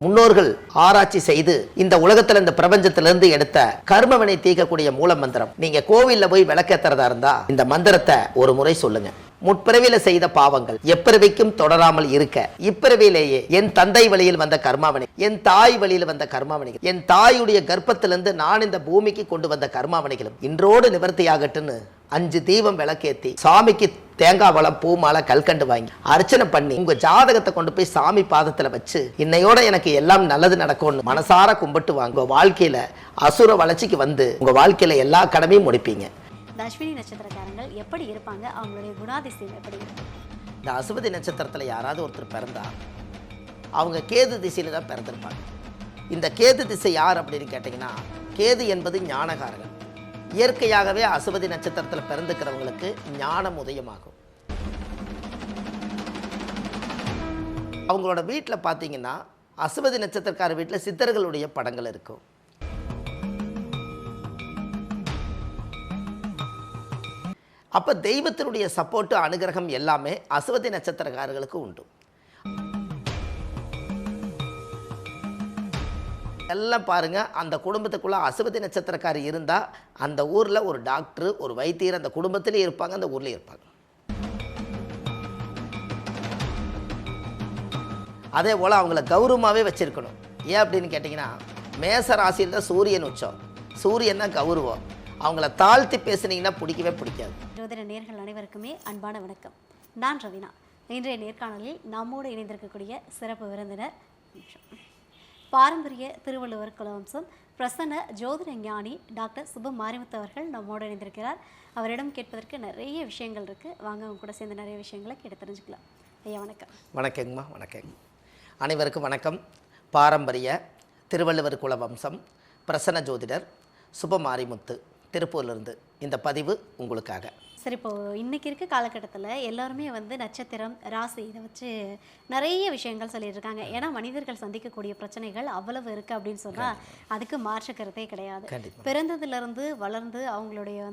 முன்னோர்கள் ஆராய்ச்சி செய்து இந்த உலகத்துல இந்த பிரபஞ்சத்திலிருந்து எடுத்த கர்மவினை தீர்க்கக்கூடிய மூல மந்திரம். நீங்க கோவில்ல போய் விளக்கேத்துறதா இருந்தா இந்த மந்திரத்தை ஒரு முறை சொல்லுங்க. முற்பிறவியில செய்த பாவங்கள் எப்பிறவிக்கும் தொடராமல் இருக்க இப்பிறவியிலேயே என் தந்தை வழியில் வந்த கர்மாவனை, என் தாய் வழியில் வந்த கர்மாவனைகள், என் தாயுடைய கர்ப்பத்திலிருந்து நான் இந்த பூமிக்கு கொண்டு வந்த கர்மாவனைகளும் இன்றோடு நிவர்த்தியாகட்டுன்னு 5 தீபம் விளக்கேத்தி சாமிக்கு தேங்காய் வளம் பூ மாலை கல்கண்டு வாங்கி அர்ச்சனை பண்ணி உங்க ஜாதகத்தை கொண்டு போய் சாமி பாதத்துல வச்சு இன்னையோட எனக்கு எல்லாம் நல்லது நடக்கும்னு மனசார கும்பிட்டு வாங்க. வாழ்க்கையில அசுர வளர்ச்சிக்கு வந்து உங்க வாழ்க்கையில எல்லா கடமையும் முடிப்பீங்க. இந்த அஸ்வினி நட்சத்திரக்காரங்கள் எப்படி இருப்பாங்க, அவங்களுடைய குணாதிசயம் எப்படி இருக்கும்? இந்த அசுபதி நட்சத்திரத்துல யாராவது ஒருத்தர் பிறந்தா அவங்க கேது திசையில தான் பிறந்திருப்பாங்க. இந்த கேது திசை யார் அப்படின்னு கேட்டீங்கன்னா, கேது என்பது ஞானகாரகன். இயற்கையாகவே அசுபதி நட்சத்திரத்தில் பிறந்துக்கிறவங்களுக்கு ஞானம் உதயமாகும். அவங்களோட வீட்டில் பார்த்தீங்கன்னா அசுபதி நட்சத்திரக்கார வீட்டில் சித்தர்களுடைய படங்கள் இருக்கும். அப்போ தெய்வத்தினுடைய சப்போர்ட்டு அனுகிரகம் எல்லாமே அசுபதி நட்சத்திரக்காரர்களுக்கு உண்டு. எல்லாம் பாருங்க, அந்த குடும்பத்துக்குள்ள அசுபதி நட்சத்திரக்காரி இருந்தால் அந்த ஊரில் ஒரு டாக்டர், ஒரு வைத்தியர் அந்த குடும்பத்திலே இருப்பாங்க, அந்த ஊர்லேயே இருப்பாங்க. அதே போல் அவங்கள கௌரவமாகவே வச்சுருக்கணும். ஏன் அப்படின்னு கேட்டிங்கன்னா, மேச ராசியில் தான் சூரியன் உச்சம், சூரியன் தான் கௌரவம். அவங்கள தாழ்த்தி பேசுனீங்கன்னா பிடிக்கவே பிடிக்காது. ஜோதிட நேயர்கள் அனைவருக்குமே அன்பான வணக்கம். நான் ரவினா. இன்றைய நேர்காணலில் நம்மோடு இணைந்திருக்கக்கூடிய சிறப்பு விருந்தினர் பாரம்பரிய திருவள்ளுவர் குலவம்சம் பிரசன்ன ஜோதிட ஞானி டாக்டர் சுப மாரிமுத்து அவர்கள் நம்மோடு இணைந்திருக்கிறார். அவரிடம் கேட்பதற்கு நிறைய விஷயங்கள் இருக்குது. வாங்க அவங்க கூட சேர்ந்து நிறைய விஷயங்களை கேட்டு தெரிஞ்சுக்கலாம். ஐயா வணக்கம். வணக்கங்கம்மா. வணக்கம். அனைவருக்கும் வணக்கம். பாரம்பரிய திருவள்ளுவர் குலவம்சம் பிரசன்ன ஜோதிடர் சுப மாரிமுத்து திருப்பூர்லேருந்து இந்த பதிவு உங்களுக்காக. சரி, இப்போது இன்றைக்கி இருக்க காலகட்டத்தில் எல்லாருமே நட்சத்திரம், ராசி இதை வச்சு நிறைய விஷயங்கள் சொல்லியிருக்காங்க. ஏன்னா மனிதர்கள் சந்திக்கக்கூடிய பிரச்சனைகள் அவ்வளவு இருக்குது அப்படின்னு சொன்னால் அதுக்கு மாற்று கருத்தே கிடையாது. பிறந்ததுலேருந்து வளர்ந்து அவங்களுடைய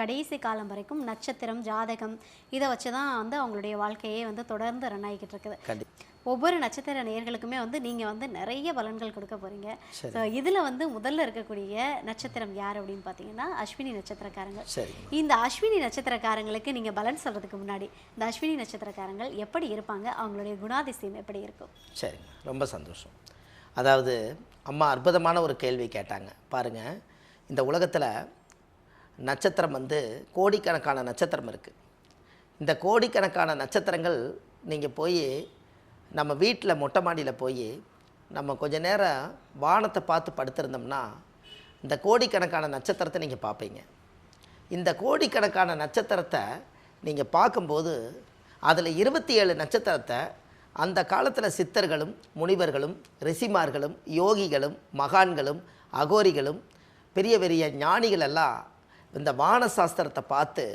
கடைசி காலம் வரைக்கும் நட்சத்திரம், ஜாதகம் இதை வச்சு தான் அவங்களுடைய வாழ்க்கையே தொடர்ந்து ரன் ஆகிக்கிட்டு இருக்குது. ஒவ்வொரு நட்சத்திர நேயர்களுக்குமே நீங்கள் நிறைய பலன்கள் கொடுக்க போகிறீங்க. ஸோ இதில் முதல்ல இருக்கக்கூடிய நட்சத்திரம் யார் அப்படின்னு பார்த்தீங்கன்னா அஸ்வினி நட்சத்திரக்காரங்க. இந்த அஸ்வினி நட்சத்திரக்காரங்களுக்கு நீங்கள் பலன் சொல்கிறதுக்கு முன்னாடி இந்த அஸ்வினி நட்சத்திரக்காரங்கள் எப்படி இருப்பாங்க, அவங்களுடைய குணாதிசயம் எப்படி இருக்கும்? சரி, ரொம்ப சந்தோஷம். அதாவது அம்மா அற்புதமான ஒரு கேள்வி கேட்டாங்க. பாருங்கள், இந்த உலகத்தில் நட்சத்திரம் கோடிக்கணக்கான நட்சத்திரம் இருக்குது. இந்த கோடிக்கணக்கான நட்சத்திரங்கள் நீங்கள் போய் நம்ம வீட்டில் மொட்டை மாடியில் போய் நம்ம கொஞ்ச நேரம் வானத்தை பார்த்து படுத்திருந்தோம்னா இந்த கோடிக்கணக்கான நட்சத்திரத்தை நீங்கள் பார்ப்பீங்க. இந்த கோடிக்கணக்கான நட்சத்திரத்தை நீங்கள் பார்க்கும்போது அதில் 27 நட்சத்திரத்தை அந்த காலத்தில் சித்தர்களும் முனிவர்களும் ரிஷிமார்களும் யோகிகளும் மகான்களும் அகோரிகளும் பெரிய பெரிய ஞானிகள் எல்லாம் இந்த வான சாஸ்திரத்தை பார்த்து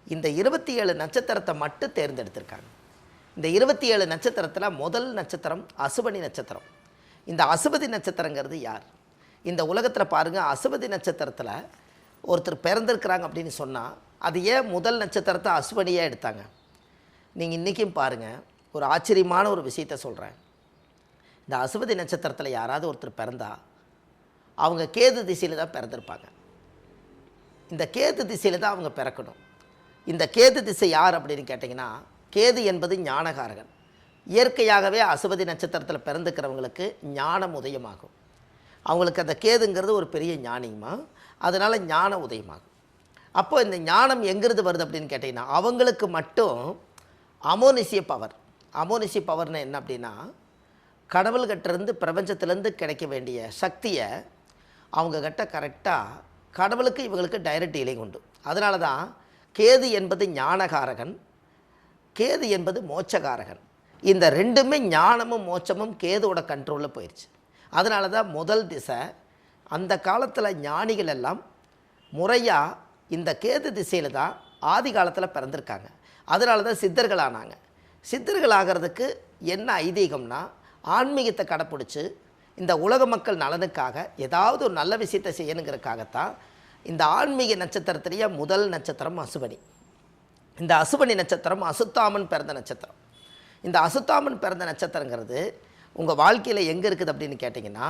இந்த 27 நட்சத்திரத்தை மட்டும் தேர்ந்தெடுத்திருக்காங்க. இந்த 27 நட்சத்திரத்தில் முதல் நட்சத்திரம் அசுபனி நட்சத்திரம். இந்த அசுபதி நட்சத்திரங்கிறது யார்? இந்த உலகத்தில் பாருங்கள், அசுபதி நட்சத்திரத்தில் ஒருத்தர் பிறந்திருக்கிறாங்க அப்படின்னு சொன்னால் அது ஏன் முதல் நட்சத்திரத்தை அசுபனியாக எடுத்தாங்க? நீங்கள் இன்றைக்கும் பாருங்கள், ஒரு ஆச்சரியமான ஒரு விஷயத்த சொல்கிறேன். இந்த அசுபதி நட்சத்திரத்தில் யாராவது ஒருத்தர் பிறந்தா அவங்க கேது திசையில் தான் பிறந்திருப்பாங்க. இந்த கேது திசையில் தான் அவங்க பிறக்கணும். இந்த கேது திசை யார் அப்படின்னு கேட்டிங்கன்னா, கேது என்பது ஞானகாரகன். இயற்கையாகவே அசுபதி நட்சத்திரத்தில் பிறந்துக்கிறவங்களுக்கு ஞானம் உதயமாகும். அவங்களுக்கு அந்த கேதுங்கிறது ஒரு பெரிய ஞானியுமா, அதனால் ஞான உதயமாகும். அப்போ இந்த ஞானம் எங்கிருந்து வருது அப்படின்னு கேட்டிங்கன்னா, அவங்களுக்கு மட்டும் அமோனிசிய பவர். அமோனிசிய பவர்னு என்ன அப்படின்னா, கடவுள்கிட்டேருந்து பிரபஞ்சத்திலேருந்து கிடைக்க வேண்டிய சக்தியை அவங்கக்கிட்ட கரெக்டாக கடவுளுக்கு இவங்களுக்கு டைரக்ட் டீலிங் உண்டு. அதனால தான் கேது என்பது ஞானகாரகன், கேது என்பது மோட்சகாரகன். இந்த ரெண்டுமே ஞானமும் மோட்சமும் கேதுவோட கண்ட்ரோலில் போயிடுச்சு. அதனால தான் முதல் திசை அந்த காலத்தில் ஞானிகள் எல்லாம் முறையாக இந்த கேது திசையில் தான் ஆதி காலத்தில் பிறந்திருக்காங்க. அதனால தான் சித்தர்கள் ஆனாங்க. சித்தர்கள் ஆகிறதுக்கு என்ன ஐதீகம்னா, ஆன்மீகத்தை கடைப்பிடிச்சி இந்த உலக மக்கள் நலனுக்காக ஏதாவது ஒரு நல்ல விஷயத்தை செய்யணுங்கிறதுக்காகத்தான் இந்த ஆன்மீக நட்சத்திரத்திலேயே முதல் நட்சத்திரம் அசுபனி. இந்த அசுபனி நட்சத்திரம் அசுத்தாமன் பிறந்த நட்சத்திரம். இந்த அசுத்தாமன் பிறந்த நட்சத்திரங்கிறது உங்கள் வாழ்க்கையில் எங்கே இருக்குது அப்படின்னு கேட்டிங்கன்னா,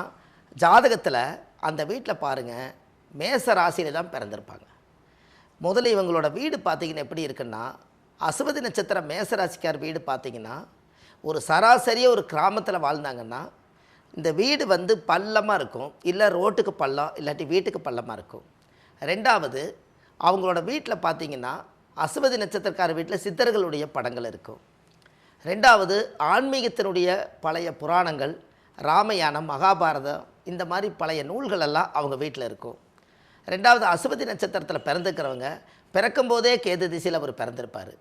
ஜாதகத்தில் அந்த வீட்டில் பாருங்கள் மேச ராசியில் தான் பிறந்திருப்பாங்க. முதல்ல இவங்களோட வீடு பார்த்திங்கன்னா எப்படி இருக்குன்னா, அசுவதி நட்சத்திரம் மேசராசிக்கார் வீடு பார்த்திங்கன்னா, ஒரு சராசரியாக ஒரு கிராமத்தில் வாழ்ந்தாங்கன்னா இந்த வீடு வந்து பள்ளமாக இருக்கும், இல்லை ரோட்டுக்கு பள்ளம், இல்லாட்டி வீட்டுக்கு பள்ளமாக இருக்கும். ரெண்டாவது, அவங்களோட வீட்டில் பார்த்திங்கன்னா அசுவதி நட்சத்திரக்கார வீட்டில் சித்தர்களுடைய படங்கள் இருக்கும். ரெண்டாவது, ஆன்மீகத்தினுடைய பழைய புராணங்கள், ராமாயணம், மகாபாரதம், இந்த மாதிரி பழைய நூல்கள் எல்லாம் அவங்க வீட்டில் இருக்கும். ரெண்டாவது, அசுவதி நட்சத்திரத்தில் பிறந்துக்கிறவங்க பிறக்கும்போதே கேது திசையில் அவர் பிறந்திருப்பார்.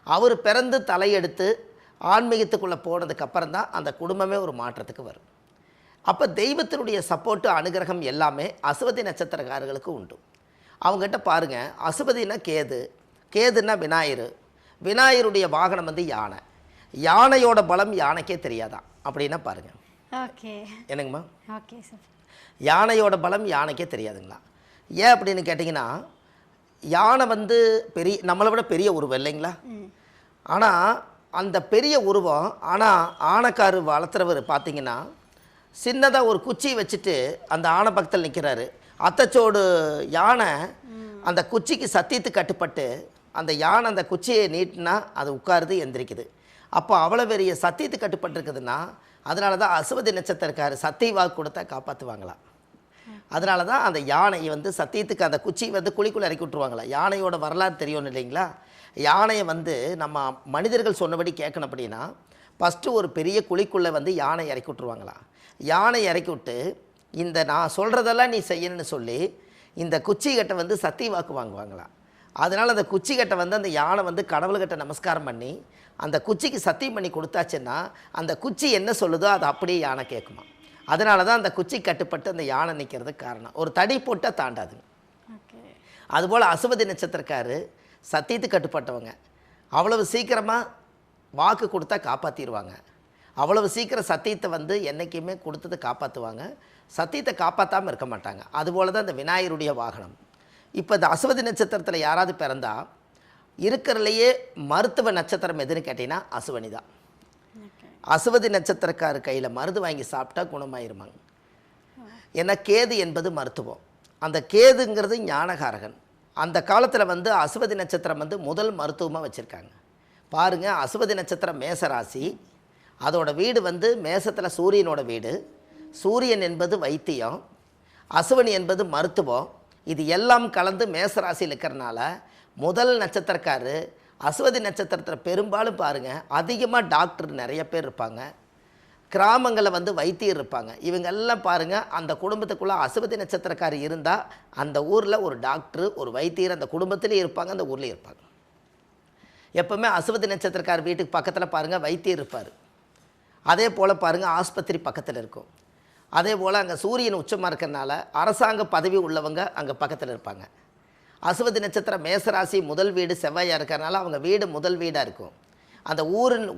அவர் பிறந்து தலையெடுத்து ஆன்மீகத்துக்குள்ளே போனதுக்கப்புறம் தான் அந்த குடும்பமே ஒரு மாற்றத்துக்கு வரும். அப்போ தெய்வத்தினுடைய சப்போர்ட்டு, அனுகிரகம் எல்லாமே அசுவதி நட்சத்திரக்காரர்களுக்கு உண்டு. அவங்ககிட்ட பாருங்கள், அசுவதினா கேது, கேதுன்னா விநாயகர், விநாயகருடைய வாகனம் வந்து யானை, யானையோட பலம் யானைக்கே தெரியாதான் அப்படின்னா பாருங்கள். ஓகே, என்னங்கம்மா? Okay sir. யானையோட பலம் யானைக்கே தெரியாதுங்களா? ஏன் அப்படின்னு கேட்டிங்கன்னா, யானை வந்து நம்மளை விட பெரிய உருவம் இல்லைங்களா? ஆனால் அந்த பெரிய உருவம், ஆனால் ஆனைக்காரு வளர்த்துறவர் பார்த்தீங்கன்னா சின்னதாக ஒரு குச்சி வச்சுட்டு அந்த ஆனை பக்கத்தில் நிற்கிறாரு. அத்தச்சோடு யானை அந்த குச்சிக்கு சத்தியத்து கட்டுப்பட்டு அந்த யானை அந்த குச்சியை நீட்டினா அது உட்காருது, எந்திரிக்குது. அப்போ அவ்வளோ பெரிய சத்தியத்து கட்டுப்பட்டுருக்குதுன்னா அதனால தான் அசுவதி நட்சத்திரக்காரு சத்திய வாக்கு கொடுத்தா காப்பாற்றுவாங்களாம். அதனால தான் அந்த யானை வந்து சத்தியத்துக்கு அந்த குச்சி வந்து குழிக்குள்ளே இறக்கி விட்ருவாங்களா. யானையோட வரலாறு தெரியும் இல்லைங்களா? யானையை வந்து நம்ம மனிதர்கள் சொன்னபடி கேட்கணும் அப்படின்னா ஃபஸ்ட்டு ஒரு பெரிய குழிக்குள்ளே வந்து யானை இறக்கி விட்ருவாங்களாம். யானை இறக்கி விட்டு இந்த நான் சொல்கிறதெல்லாம் நீ செய்யணும்னு சொல்லி இந்த குச்சிக்கட்டை வந்து சத்திய வாக்கு வாங்குவாங்களாம். அதனால் அந்த குச்சிக்கட்டை வந்து அந்த யானை வந்து கடவுள்கிட்ட நமஸ்காரம் பண்ணி அந்த குச்சிக்கு சத்தியம் பண்ணி கொடுத்தாச்சுன்னா அந்த குச்சி என்ன சொல்லுதோ அது அப்படியே யானை கேட்குமா. அதனால தான் அந்த குச்சி கட்டுப்பட்டு அந்த யானை நிற்கிறதுக்கு காரணம். ஒரு தடி போட்டால் தாண்டாது. அதுபோல் அசுவதி நட்சத்திரக்காரு சத்தியத்துக்கு கட்டுப்பட்டவங்க, அவ்வளவு சீக்கிரமாக வாக்கு கொடுத்தா காப்பாற்றிடுவாங்க. அவ்வளவு சீக்கிரம் சத்தியத்தை வந்து என்றைக்குமே கொடுத்தது காப்பாற்றுவாங்க, சத்தியத்தை காப்பாற்றாமல் இருக்க மாட்டாங்க. அதுபோல் தான் இந்த விநாயகருடைய வாகனம். இப்போ இந்த அசுவதி நட்சத்திரத்தில் யாராவது பிறந்தா இருக்கிறதுலையே மருத்துவ நட்சத்திரம் எதுன்னு கேட்டிங்கன்னா அசுவனி தான். அசுவதி நட்சத்திரக்காரு கையில் மருந்து வாங்கி சாப்பிட்டா குணமாயிருமாங்க. ஏன்னா கேது என்பது மருத்துவம், அந்த கேதுங்கிறது ஞானகாரகன். அந்த காலத்தில் வந்து அசுவதி நட்சத்திரம் வந்து முதல் மருத்துவமாக வச்சுருக்காங்க. பாருங்கள், அசுவதி நட்சத்திரம் மேசராசி, அதோட வீடு வந்து மேசத்தில் சூரியனோட வீடு. சூரியன் என்பது வைத்தியம், அசுவனி என்பது மருத்துவம். இது எல்லாம் கலந்து மேசராசியில் இருக்கிறனால முதல் நட்சத்திரக்காரு அசுவதி நட்சத்திரத்தில் பெரும்பாலும் பாருங்கள் அதிகமாக டாக்டர் நிறைய பேர் இருப்பாங்க, கிராமங்களில் வந்து வைத்தியர் இருப்பாங்க. இவங்கெல்லாம் பாருங்கள் அந்த குடும்பத்துக்குள்ளே அசுவதி நட்சத்திரக்காரி இருந்தால் அந்த ஊரில் ஒரு டாக்டர், ஒரு வைத்தியர் அந்த குடும்பத்திலே இருப்பாங்க, அந்த ஊர்லேயும் இருப்பாங்க. எப்போவுமே அசுவதி நட்சத்திரக்கார் வீட்டுக்கு பக்கத்தில் பாருங்கள் வைத்தியர் இருப்பார். அதே போல் பாருங்கள் ஆஸ்பத்திரி பக்கத்தில் இருக்கும். அதே போல் அங்கே சூரியன் உச்சமாக இருக்கிறனால அரசாங்க பதவி உள்ளவங்க அங்கே பக்கத்தில் இருப்பாங்க. அசுவதி நட்சத்திரம் மேசராசி முதல் வீடு செவ்வாயாக இருக்கிறனால அவங்க வீடு முதல் வீடாக இருக்கும், அந்த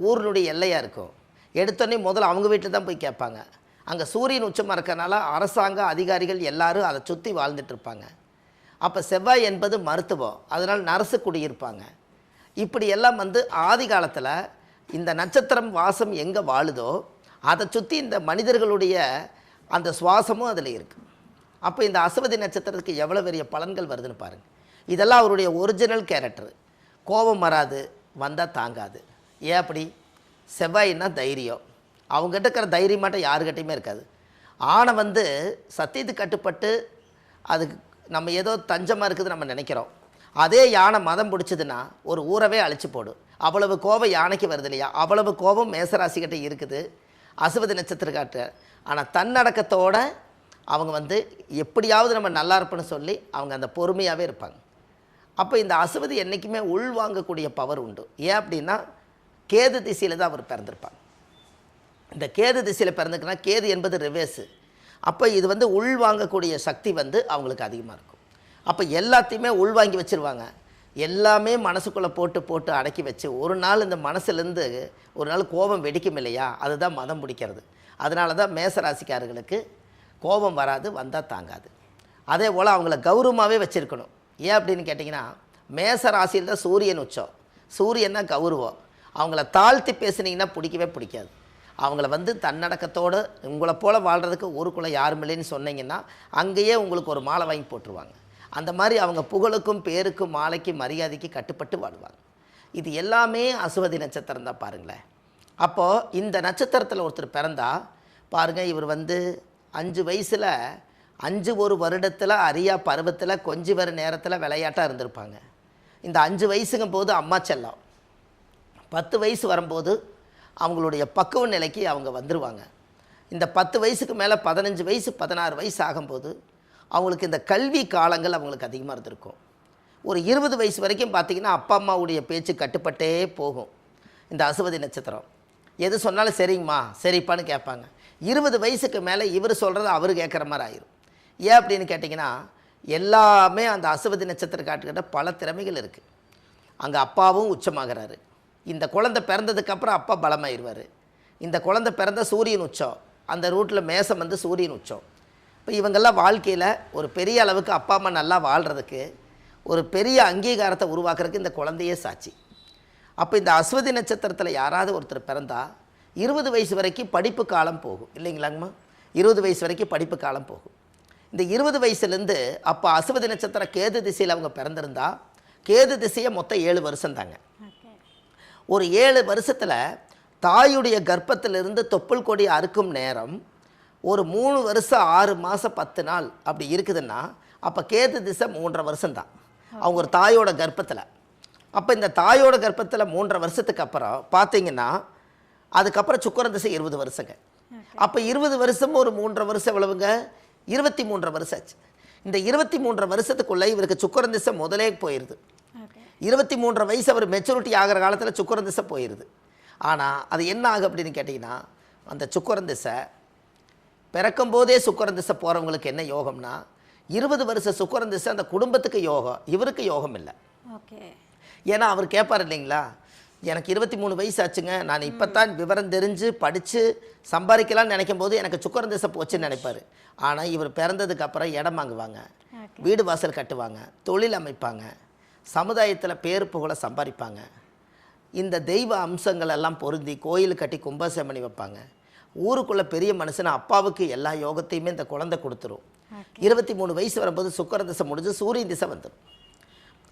ஊரினுடைய எல்லையாக இருக்கும். எடுத்தோடனே முதல்ல அவங்க வீட்டில் தான் போய் கேட்பாங்க. அங்கே சூரியன் உச்சமாக இருக்கிறனால அரசாங்க அதிகாரிகள் எல்லாரும் அதை சுற்றி வாழ்ந்துட்டு இருப்பாங்க. அப்போ செவ்வாய் என்பது மருத்துவம், அதனால் நரசு குடியிருப்பாங்க. இப்படி எல்லாம் வந்து ஆதி காலத்தில் இந்த நட்சத்திரம் வாசம் எங்கே வாழுதோ அதை சுற்றி இந்த மனிதர்களுடைய அந்த சுவாசமும் அதில் இருக்குது. அப்போ இந்த அசுவதி நட்சத்திரத்துக்கு எவ்வளோ பெரிய பலன்கள் வருதுன்னு பாருங்கள். இதெல்லாம் அவருடைய ஒரிஜினல் கேரக்டர். கோபம் வராது, வந்தால் தாங்காது. ஏன் அப்படி? செவ்வாயின்னா தைரியம், அவங்ககிட்ட இருக்கிற தைரியம் மட்டும் யாருக்கிட்டையுமே இருக்காது. ஆனை வந்து சத்தியத்துக்கு கட்டுப்பட்டு அதுக்கு நம்ம ஏதோ தஞ்சமாக இருக்குது நம்ம நினைக்கிறோம். அதே யானை மதம் பிடிச்சதுன்னா ஒரு ஊரவே அழிச்சு போடும். அவ்வளவு கோபம் யானைக்கு வருது இல்லையா? அவ்வளவு கோபம் மேசராசிக்கிட்ட இருக்குது அசுவதி நட்சத்திரக்காட்ட. ஆனால் தன்னடக்கத்தோடு அவங்க வந்து எப்படியாவது நம்ம நல்லா இருப்போன்னு சொல்லி அவங்க அந்த பொறுமையாகவே இருப்பாங்க. அப்போ இந்த அசுவதி என்றைக்குமே உள்வாங்கக்கூடிய பவர் உண்டு. ஏன் அப்படின்னா கேது திசையில் தான் அவர் பிறந்திருப்பாங்க. இந்த கேது திசையில் பிறந்துக்குன்னா கேது என்பது ரிவேர்ஸு. அப்போ இது வந்து உள்வாங்கக்கூடிய சக்தி வந்து அவங்களுக்கு அதிகமாக இருக்கும். அப்போ எல்லாத்தையுமே உள்வாங்கி வச்சுருவாங்க. எல்லாமே மனசுக்குள்ளே போட்டு அடக்கி வச்சு ஒரு நாள் இந்த மனசுலேருந்து ஒரு நாள் கோபம் வெடிக்கும் இல்லையா? அதுதான் மதம் பிடிக்கிறது. அதனால தான் மேசராசிக்காரர்களுக்கு கோபம் வராது, வந்தால் தாங்காது. அதே போல் அவங்கள கௌரவமாகவே வச்சுருக்கணும். ஏன் அப்படின்னு கேட்டிங்கன்னா மேசராசியில் தான் சூரியன் உச்சம், சூரியன் தான் கௌரவம். அவங்கள தாழ்த்தி பேசுனீங்கன்னா பிடிக்கவே பிடிக்காது. அவங்கள வந்து தன்னடக்கத்தோடு உங்களை போல் வாழ்கிறதுக்கு ஊருக்குள்ளே யாரும் இல்லைன்னு சொன்னீங்கன்னா அங்கேயே உங்களுக்கு ஒரு மாலை வாங்கி போட்டுருவாங்க. அந்த மாதிரி அவங்க புகழுக்கும் பேருக்கும் மாலைக்கு மரியாதைக்கு கட்டுப்பட்டு வாழ்வாங்க. இது எல்லாமே அசுவதி நட்சத்திரம் தான் பாருங்களேன். அப்போது இந்த நட்சத்திரத்தில் ஒருத்தர் பிறந்தா பாருங்கள், இவர் வந்து 5 வயசில் 1 வருடத்தில் அறியா பருவத்தில் கொஞ்சி வர நேரத்தில் விளையாட்டாக இருந்திருப்பாங்க. இந்த 5 வயசுங்கும் போது அம்மா செல்லம், 10 வயசு வரும்போது அவங்களுடைய பக்குவ நிலைக்கு அவங்க வந்துடுவாங்க. இந்த 10 வயசுக்கு மேலே 15 வயசு 16 வயசு ஆகும்போது அவங்களுக்கு இந்த கல்வி காலங்கள் அவங்களுக்கு அதிகமாக இருந்திருக்கும். ஒரு 20 வயசு வரைக்கும் பார்த்திங்கன்னா அப்பா அம்மாவுடைய பேச்சு கட்டுப்பட்டே போகும். இந்த அசுவதி நட்சத்திரம் எது சொன்னாலும் சரிங்கம்மா சரிப்பான்னு கேட்பாங்க. 20 வயசுக்கு மேலே இவர் சொல்கிறது அவர் கேட்குற மாதிரி ஆயிரும். ஏன் அப்படின்னு கேட்டிங்கன்னா எல்லாமே அந்த அசுவதி நட்சத்திரம் காட்டுக்கிட்ட பல திறமைகள் இருக்குது. அங்கே அப்பாவும் உச்சமாகிறாரு. இந்த குழந்தை பிறந்ததுக்கப்புறம் அப்பா பலமாயிருவார். இந்த குழந்தை பிறந்த சூரியன் உச்சம், அந்த ரூட்டில் மேசம் வந்து சூரியன் உச்சம். இப்போ இவங்கெல்லாம் வாழ்க்கையில் ஒரு பெரிய அளவுக்கு அப்பா அம்மா நல்லா வாழ்கிறதுக்கு ஒரு பெரிய அங்கீகாரத்தை உருவாக்குறதுக்கு இந்த குழந்தையே சாட்சி. அப்போ இந்த அஸ்வதி நட்சத்திரத்தில் யாராவது ஒருத்தர் பிறந்தால் 20 வயசு வரைக்கும் படிப்பு காலம் போகும் இல்லைங்களாங்கம்மா. 20 வயசு வரைக்கும் படிப்பு காலம் போகும். இந்த 20 வயசுலேருந்து அப்போ அஸ்வதி நட்சத்திரம் கேது திசையில் அவங்க பிறந்திருந்தா கேது திசையை மொத்தம் 7 வருஷம் தாங்க. ஒரு 7 வருஷத்தில் தாயுடைய கர்ப்பத்திலிருந்து தொப்புள் கொடி அறுக்கும் நேரம் ஒரு 3 வருஷம் 6 மாதம் 10 நாள் அப்படி இருக்குதுன்னா அப்போ கேது திசை 3.5 வருஷம் தான் அவங்க ஒரு தாயோட கர்ப்பத்தில். அப்போ இந்த தாயோட கர்ப்பத்தில் 3.5 வருஷத்துக்கு அப்புறம் பார்த்தீங்கன்னா அதுக்கப்புறம் சுக்கிரன் திசை 20 வருஷங்க. அப்போ 20 வருஷம் ஒரு 3.5 வருஷம் எவ்வளவுங்க, 23.5 வருஷம் ஆச்சு. இந்த 23.5 வருஷத்துக்குள்ளே இவருக்கு சுக்கிரன் திசை முதலே போயிடுது. 23.5 வயசு அவர் மெச்சூரிட்டி ஆகிற காலத்தில் சுக்கிரன் திசை போயிடுது. ஆனால் அது என்ன ஆகும் அப்படின்னு கேட்டிங்கன்னா அந்த சுக்கிரன் திசை பிறக்கும் போதே சுக்கிரன் திசை போகிறவங்களுக்கு என்ன யோகம்னா 20 வருஷம் சுக்கிரன் திசை அந்த குடும்பத்துக்கு யோகம், இவருக்கு யோகம் இல்லை. ஏன்னா அவர் கேட்பார் இல்லைங்களா, எனக்கு 23 வயசு ஆச்சுங்க, நான் இப்போ தான் விவரம் தெரிஞ்சு படித்து சம்பாதிக்கலாம்னு நினைக்கும் போது எனக்கு சுக்கிரன் திசை போச்சுன்னு நினைப்பார். ஆனால் இவர் பிறந்ததுக்கப்புறம் இடம் வாங்குவாங்க, வீடு வாசல் கட்டுவாங்க, தொழில் அமைப்பாங்க, சமுதாயத்தில் பேர் புகழ சம்பாதிப்பாங்க. இந்த தெய்வ அம்சங்கள் எல்லாம் பொருந்தி கோயில் கட்டி கும்பாபிஷேகம் பண்ணி வைப்பாங்க. ஊருக்குள்ளே பெரிய மனுஷனை அப்பாவுக்கு எல்லா யோகத்தையுமே இந்த குழந்தை கொடுத்துரும். 23 வயசு வரும்போது சுக்கிரன் திசை முடிஞ்சு சூரியன் திசை வந்துடும்.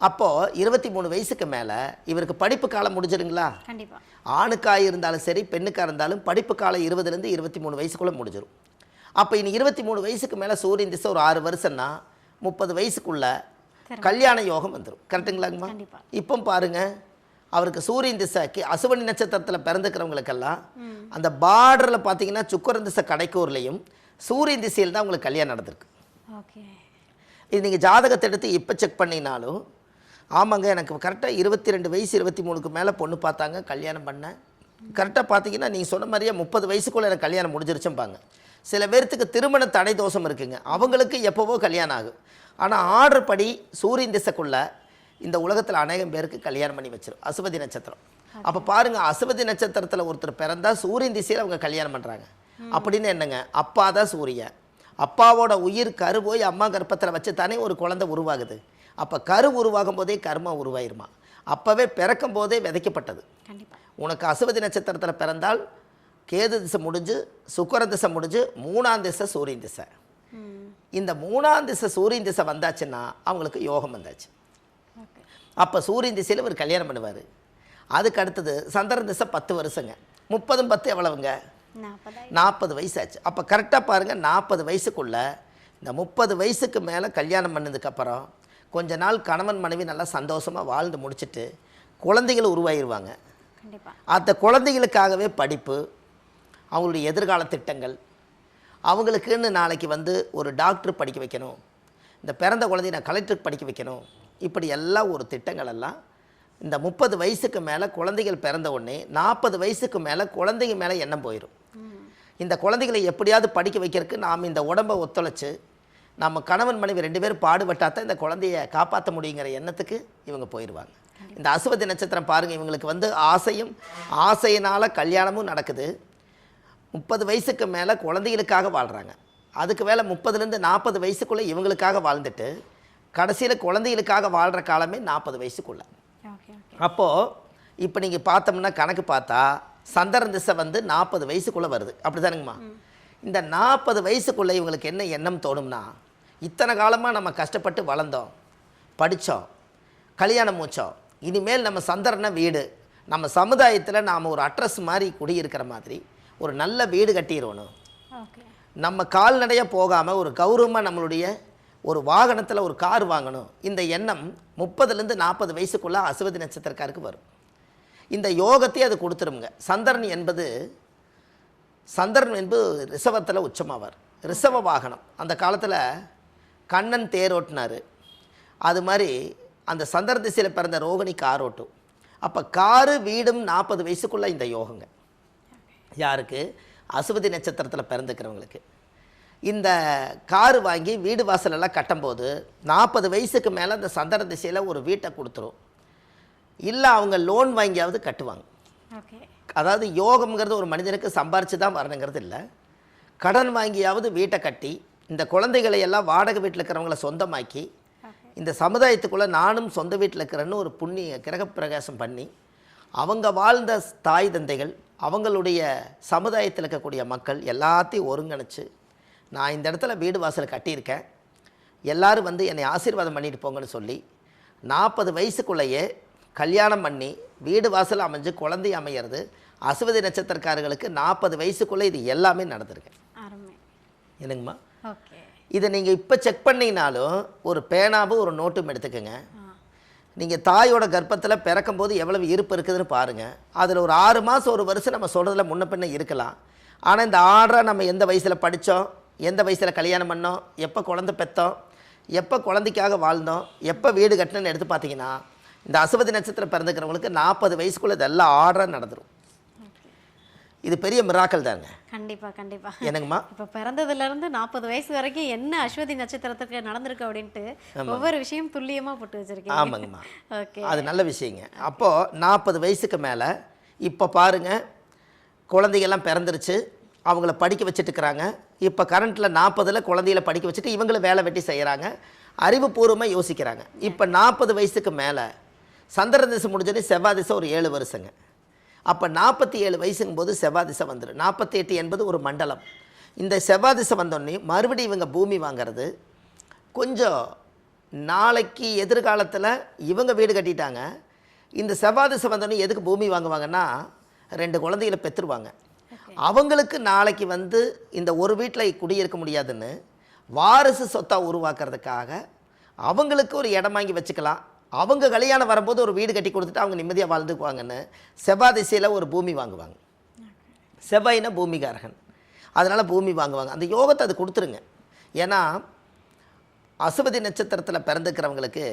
அப்போது 23 வயசுக்கு மேலே இவருக்கு படிப்பு காலம் முடிஞ்சிருங்களா. ஆணுக்காக இருந்தாலும் சரி பெண்ணுக்காக இருந்தாலும் படிப்பு காலம் 20லேருந்து 23 வயசுக்குள்ளே முடிஞ்சிடும். அப்போ இனி 23 வயசுக்கு மேலே சூரியன் திசை ஒரு 6 வருஷம்னா 30 வயசுக்குள்ளே கல்யாண யோகம் வந்துடும். கரெக்டுங்களாங்கம்மா. இப்போ பாருங்கள், அவருக்கு சூரியன் திசைக்கு அசுவனி நட்சத்திரத்தில் பிறந்துக்கிறவங்களுக்கெல்லாம் அந்த பார்டரில் பார்த்தீங்கன்னா சுக்கிரன் திசை கடைக்கூர்லையும் சூரியன் திசையில் தான் உங்களுக்கு கல்யாணம் நடந்திருக்கு. இது நீங்கள் ஜாதகத்தை எடுத்து இப்போ செக் பண்ணினாலும் ஆமாங்க எனக்கு கரெக்டாக 22 வயசு 23க்கு மேலே பொண்ணு பார்த்தாங்க, கல்யாணம் பண்ணேன். கரெக்டாக பார்த்தீங்கன்னா நீங்கள் சொன்ன மாதிரியே 30 வயசுக்குள்ளே எனக்கு கல்யாணம் முடிஞ்சிருச்சும்பாங்க. சில பேர்த்துக்கு திருமண தடை தோஷம் இருக்குங்க, அவங்களுக்கு எப்போவோ கல்யாணம் ஆகும். ஆனால் ஆர்டர் படி சூரியன் திசைக்குள்ளே இந்த உலகத்தில் அநேகம் பேருக்கு கல்யாணம் பண்ணி வச்சிடும் அசுவதி நட்சத்திரம். அப்போ பாருங்கள், அசுவதி நட்சத்திரத்தில் ஒருத்தர் பிறந்தால் சூரியன் திசையில் அவங்க கல்யாணம் பண்ணுறாங்க அப்படின்னு என்னங்க, அப்பா தான் சூரியன். அப்பாவோட உயிர் கரு போய் அம்மா கர்ப்பத்தில் வச்சு தானே ஒரு குழந்தை உருவாகுது. அப்போ கரு உருவாகும் போதே கர்மா உருவாயிருமா, அப்போவே பிறக்கும் போதே விதைக்கப்பட்டது. உனக்கு அசுவதி நட்சத்திரத்தில் பிறந்தால் கேது திசை முடிஞ்சு சுக்கிரன் திசை முடிஞ்சு 3ஆம் திசை சூரியன் திசை. இந்த 3ஆம் திசை சூரியன் திசை வந்தாச்சுன்னா அவங்களுக்கு யோகம் வந்தாச்சு. அப்போ சூரியன் திசையில் ஒரு கல்யாணம் பண்ணுவார். அதுக்கு அடுத்தது சந்திரன் திசை 10 வருஷங்க. 30 10 எவ்வளவுங்க, 40 வயசாச்சு. அப்போ கரெக்டாக பாருங்கள், 40 வயசுக்குள்ளே இந்த 30 வயசுக்கு மேலே கல்யாணம் பண்ணதுக்கப்புறம் கொஞ்ச நாள் கணவன் மனைவி நல்லா சந்தோஷமாக வாழ்ந்து முடிச்சுட்டு குழந்தைகள் உருவாகிடுவாங்க. அந்த குழந்தைகளுக்காகவே படிப்பு, அவங்களுடைய எதிர்கால திட்டங்கள், அவங்களுக்குன்னு நாளைக்கு வந்து ஒரு டாக்டர் படிக்க வைக்கணும், இந்த பிறந்த குழந்தைய நான் கலெக்டருக்கு படிக்க வைக்கணும், இப்படி எல்லாம் ஒரு திட்டங்கள் எல்லாம் இந்த 30 வயசுக்கு மேலே குழந்தைகள் பிறந்த உடனே 40 வயசுக்கு மேலே குழந்தைங்க மேலே எண்ணம் போயிடும். இந்த குழந்தைகளை எப்படியாவது படிக்க வைக்கிறதுக்கு நாம் இந்த உடம்பை ஒத்துழைச்சி நம்ம கணவன் மனைவி 2 பேரும் பாடுபட்டாதான் இந்த குழந்தைய காப்பாற்ற முடியுங்கிற எண்ணத்துக்கு இவங்க போயிடுவாங்க. இந்த அசுவதி நட்சத்திரம் பாருங்கள், இவங்களுக்கு வந்து ஆசையினால் கல்யாணமும் நடக்குது. 30 வயசுக்கு மேலே குழந்தைகளுக்காக வாழ்கிறாங்க. அதுக்கு மேலே 30லேருந்து 40 வயசுக்குள்ளே இவங்களுக்காக வாழ்ந்துட்டு கடைசியில் குழந்தைகளுக்காக வாழ்கிற காலமே 40 வயசுக்குள்ளே. அப்போது இப்போ நீங்கள் பார்த்தோம்னா கணக்கு பார்த்தா சந்திரன் திசை வந்து 40 வயசுக்குள்ளே வருது அப்படி தானுங்கம்மா. இந்த 40 வயசுக்குள்ளே இவங்களுக்கு என்ன எண்ணம் தோணும்னா, இத்தனை காலமாக நம்ம கஷ்டப்பட்டு வளர்ந்தோம், படித்தோம், கல்யாணம் முடித்தோம், இனிமேல் நம்ம சந்திரனை வீடு, நம்ம சமுதாயத்தில் நாம் ஒரு அட்ரஸ் மாதிரி குடியிருக்கிற மாதிரி ஒரு நல்ல வீடு கட்டிடணும், ஓகே. நம்ம கால்நடையாக போகாமல் ஒரு கௌரவமாக நம்மளுடைய ஒரு வாகனத்தில் ஒரு கார் வாங்கணும். இந்த எண்ணம் 30லேருந்து 40 வயசுக்குள்ளே அசுவதி நட்சத்திரக்காருக்கு வரும். இந்த யோகத்தை அது கொடுத்துருங்க. சந்திரன் என்பது ரிஷபத்தில் உச்சமாவார். ரிஷப வாகனம் அந்த காலத்தில் கண்ணன் தேரோட்டினார். அது மாதிரி அந்த சந்திர திசையில் பிறந்த ரோகிணி கார் ஓட்டும். அப்போ காரு வீடும் 40 வயசுக்குள்ளே இந்த யோகங்க. யாருக்கு? அசுவதி நட்சத்திரத்தில் பிறந்துக்கிறவங்களுக்கு. இந்த காரு வாங்கி வீடு வாசலெல்லாம் கட்டும்போது 40 வயசுக்கு மேலே அந்த சந்திர திசையில் ஒரு வீட்டை கொடுத்துரும். இல்லை அவங்க லோன் வாங்கியாவது கட்டுவாங்க. ஓகே. அதாவது யோகம்ங்கிறது ஒரு மனிதனுக்கு சம்பாரித்து தான் வரணுங்கிறது இல்லை. கடன் வாங்கியாவது வீட்டை கட்டி இந்த குழந்தைகளை எல்லாம் வாடகை வீட்டில் இருக்கிறவங்கள சொந்தமாக்கி இந்த சமுதாயத்துக்குள்ளே நானும் சொந்த வீட்டில் இருக்கிறேன்னு ஒரு புண்ணிய கிரகப்பிரகாசம் பண்ணி அவங்க வாழ்ந்த தாய் தந்தைகள் அவங்களுடைய சமுதாயத்தில் இருக்கக்கூடிய மக்கள் எல்லாத்தையும் ஒருங்கிணைச்சு, நான் இந்த இடத்துல வீடு வாசல் கட்டியிருக்கேன், எல்லோரும் வந்து என்னை ஆசீர்வாதம் பண்ணிட்டு போங்கன்னு சொல்லி 40 வயசுக்குள்ளேயே கல்யாணம் பண்ணி வீடு வாசல் அமைஞ்சு குழந்தை அமையிறது அசுவதி நட்சத்திரக்காரர்களுக்கு 40 வயசுக்குள்ளே இது எல்லாமே நடந்திருக்கு. என்னங்கம்மா? ஓகே. இதை நீங்கள் இப்போ செக் பண்ணிங்கனாலும் ஒரு பேனாவும் ஒரு நோட்டும் எடுத்துக்கோங்க. நீங்கள் தாயோட கர்ப்பத்தில் பிறக்கும்போது எவ்வளவு இருப்பு இருக்குதுன்னு பாருங்கள். அதில் ஒரு 6 மாதம் ஒரு வருஷம் நம்ம சொல்கிறதுல முன்ன பின்ன இருக்கலாம். ஆனால் இந்த ஆர்டரை நம்ம எந்த வயசில் படித்தோம், எந்த வயசில் கல்யாணம் பண்ணோம், எப்போ குழந்தை பெற்றோம், எப்போ குழந்தைக்காக வாழ்ந்தோம், எப்போ வீடு கட்டணும்னு எடுத்து பார்த்தீங்கன்னா இந்த அசுவதி நட்சத்திரம் பிறந்துக்கிறவங்களுக்கு 40 வயசுக்குள்ளே இதெல்லாம் ஆர்டராக நடந்துடும். இது பெரிய மிராக்கல் தாங்க. கண்டிப்பாக கண்டிப்பாக. என்னங்கம்மா? இப்போ பிறந்ததுலேருந்து 40 வயசு வரைக்கும் என்ன அஸ்வதி நட்சத்திரத்துக்கு நடந்திருக்கு அப்படின்ட்டு ஒவ்வொரு விஷயம் துல்லியமாக போட்டு வச்சுருக்கீங்க. ஆமாங்கம்மா. ஓகே. அது நல்ல விஷயங்க. அப்போது 40 வயசுக்கு மேலே இப்போ பாருங்கள், குழந்தைகள்லாம் பிறந்துருச்சு, அவங்கள படிக்க வச்சுட்டுருக்குறாங்க. இப்போ கரண்ட்டில் 40ல் குழந்தைகளை படிக்க வச்சுட்டு இவங்களும் வேலை வெட்டி செய்கிறாங்க, அறிவுபூர்வமாக யோசிக்கிறாங்க. இப்போ 40 வயசுக்கு மேலே சந்திர திசை முடிஞ்சோடனே செவ்வாய் திசை ஒரு 7 வருஷங்க. அப்போ 47 வயசுங்கும் போது செவ்வாய் திசை வந்துடும். 48 என்பது ஒரு மண்டலம். இந்த செவ்வாய் திசை வந்தோடனே மறுபடியும் இவங்க பூமி வாங்கிறது கொஞ்சம் நாளைக்கு எதிர்காலத்தில் இவங்க வீடு கட்டிட்டாங்க. இந்த செவ்வாய் திசை வந்தோடனே எதுக்கு பூமி வாங்குவாங்கன்னா 2 குழந்தைகளை பெற்றுருவாங்க. அவங்களுக்கு நாளைக்கு வந்து இந்த ஒரு வீட்டில் குடியிருக்க முடியாதுன்னு வாரிசு சொத்தாக உருவாக்குறதுக்காக அவங்களுக்கு ஒரு இடம் வாங்கி வச்சுக்கலாம், அவங்க கல்யாணம் வரும்போது ஒரு வீடு கட்டி கொடுத்துட்டு அவங்க நிம்மதியாக வாழ்ந்துக்குவாங்கன்னு செவ்வாய் திசையில் ஒரு பூமி வாங்குவாங்க. செவ்வாய்னா பூமிகாரகன், அதனால் பூமி வாங்குவாங்க. அந்த யோகத்தை அது கொடுத்துருங்க. ஏன்னா அசுவதி நட்சத்திரத்தில் பிறந்துக்கிறவங்களுக்கு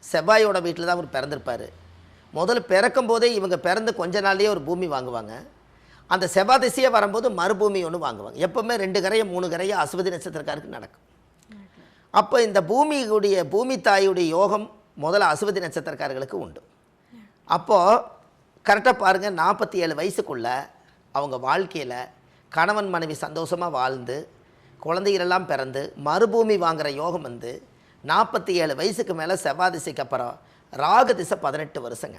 செவ்வாயோட வீட்டில் தான் அவர் பிறந்திருப்பார். முதல்ல பிறக்கும் போதே இவங்க பிறந்து கொஞ்ச நாள்லேயே ஒரு பூமி வாங்குவாங்க. அந்த செவ்வாய் திசையே வரும்போது மறுபூமி ஒன்று வாங்குவாங்க. எப்போவுமே 2 கரையை 3 கரையை அசுவதி நட்சத்திரக்காருக்கு நடக்கும். அப்போ இந்த பூமி தாயுடைய யோகம் முதல்ல அசுவதி நட்சத்திரக்காரர்களுக்கு உண்டு. அப்போது கரெக்டாக பாருங்கள், 47 வயசுக்குள்ளே அவங்க வாழ்க்கையில் கணவன் மனைவி சந்தோஷமாக வாழ்ந்து குழந்தைகளெல்லாம் பிறந்து மறுபூமி வாங்குகிற யோகம் வந்து 47 வயசுக்கு மேலே செவ்வாய் திசைக்கு அப்புறம் ராகு திசை 18 வருஷங்க.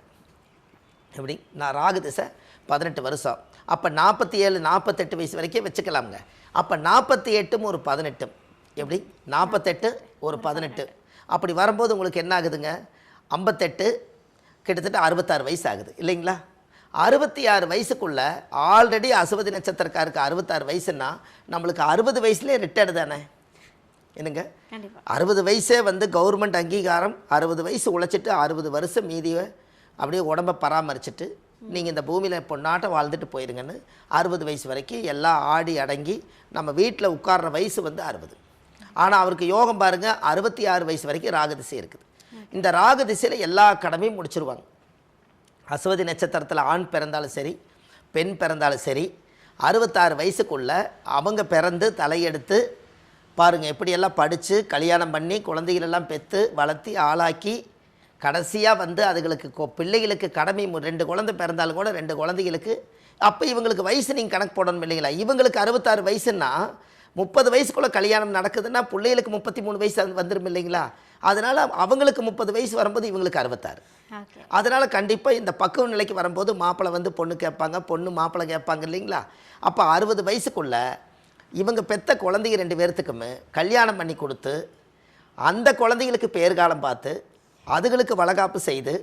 எப்படி? நான் ராகு திசை 18 வருஷம். அப்போ 47 48 வயசு வரைக்கும் வச்சுக்கலாமுங்க. அப்போ 48 ஒரு 18 எப்படி? 48 ஒரு 18 அப்படி வரும்போது உங்களுக்கு என்ன ஆகுதுங்க? 58 கிட்டத்தட்ட 66 வயசு ஆகுது இல்லைங்களா? 66 வயசுக்குள்ளே ஆல்ரெடி அசுவதி நட்சத்திரக்காருக்கு 66 வயசுன்னா நம்மளுக்கு 60 வயசுலேயே ரிட்டையர்டு தானே. என்னங்க? 60 வயசே வந்து கவர்மெண்ட் அங்கீகாரம். 60 வயசு உழைச்சிட்டு 60 வருஷம் மீதியை அப்படியே உடம்பை பராமரிச்சுட்டு நீங்கள் இந்த பூமியில் பொண்ணாட்டம் வாழ்ந்துட்டு போயிருங்கன்னு 60 வயசு வரைக்கும் எல்லாம் ஆடி அடங்கி நம்ம வீட்டில் உட்கார்ற வயசு வந்து 60. ஆனால் அவருக்கு யோகம் பாருங்கள், 66 வயசு வரைக்கும் ராகு திசை இருக்குது. இந்த ராகு திசையில் எல்லா கடமையும் முடிச்சிருவாங்க. அசுவதி நட்சத்திரத்தில் ஆண் பிறந்தாலும் சரி பெண் பிறந்தாலும் சரி 66 வயசுக்குள்ளே அவங்க பிறந்து தலையெடுத்து பாருங்கள் எப்படியெல்லாம் படித்து கல்யாணம் பண்ணி குழந்தைகளெல்லாம் பெற்று வளர்த்தி ஆளாக்கி கடைசியாக வந்து அதுகளுக்கு பிள்ளைகளுக்கு கடமை 2 குழந்தை பிறந்தாலும் கூட 2 குழந்தைகளுக்கு அப்போ இவங்களுக்கு வயசு நீங்கள் கணக்கு போடணும் இல்லைங்களா? இவங்களுக்கு 66 வயசுன்னா 30 வயசுக்குள்ளே கல்யாணம் நடக்குதுன்னா பிள்ளைகளுக்கு 33 வயசு வந்துடும் இல்லைங்களா? அதனால் அவங்களுக்கு 30 வயசு வரும்போது இவங்களுக்கு 66. ஓகே. அதனால் கண்டிப்பாக இந்த பக்குவ நிலைக்கு வரும்போது மாப்பிள்ளை வந்து பொண்ணு கேட்பாங்க, பொண்ணு மாப்பிள்ளை கேட்பாங்க இல்லைங்களா? அப்போ 60 வயசுக்குள்ளே இவங்க பெற்ற குழந்தைங்க 2 பேர்த்துக்குமே கல்யாணம் பண்ணி கொடுத்து அந்த குழந்தைங்களுக்கு பேர்காலம் பார்த்து அதுகளுக்கு வளகாப்பு செய்து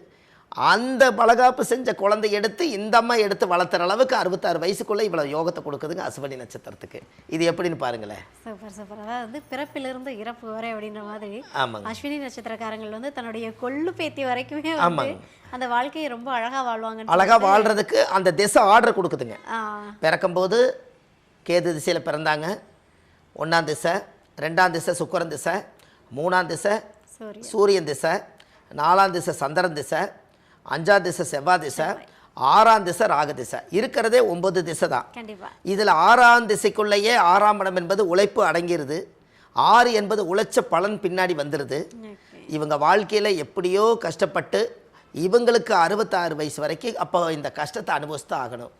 அந்த வளகாப்பு செஞ்ச குழந்தை எடுத்து இந்த அம்மா எடுத்து வளர்த்துற அளவுக்கு 66 வயசுக்குள்ளே இவ்வளோ யோகத்தை கொடுக்குதுங்க அசுவனி நட்சத்திரத்துக்கு. இது எப்படின்னு பாருங்களேன். Super super. அதாவது பிறப்பிலிருந்து இறப்பு வரை அப்படின்ற மாதிரி ஆமாங்க. அஸ்வினி நட்சத்திரக்காரங்கள் வந்து தன்னுடைய கொள்ளு பேத்தி வரைக்குமே வந்து ஆமாங்க. அந்த வாழ்க்கையை ரொம்ப அழகா வாழ்வாங்க. அழகாக வாழ்கிறதுக்கு அந்த திசை ஆர்டர் கொடுக்குதுங்க. ஆ பிறக்கும்போது கேது திசையில் பிறந்தாங்க. 1ஆம் திசை, 2ஆம் திசை சுக்கிரன் திசை, 3ஆம் திசை சூரியன் திசை, 4ஆம் திசை சந்திரன் திசை, 5ஆம் திசை செவ்வாய் திசை, 6ஆம் திசை ராகு திசை. இருக்கிறதே 9 திசை தான். கண்டிப்பா. இதில் 6ஆம் திசைக்குள்ளேயே 6ஆம் இடம் என்பது உழைப்பு அடங்கிருது. 6 என்பது உழைச்ச பலன் பின்னாடி வந்துடுது. இவங்க வாழ்க்கையில் எப்படியோ கஷ்டப்பட்டு இவங்களுக்கு 66 வயசு வரைக்கும் அப்போ இந்த கஷ்டத்தை அனுபவிச்சு தான் ஆகணும்.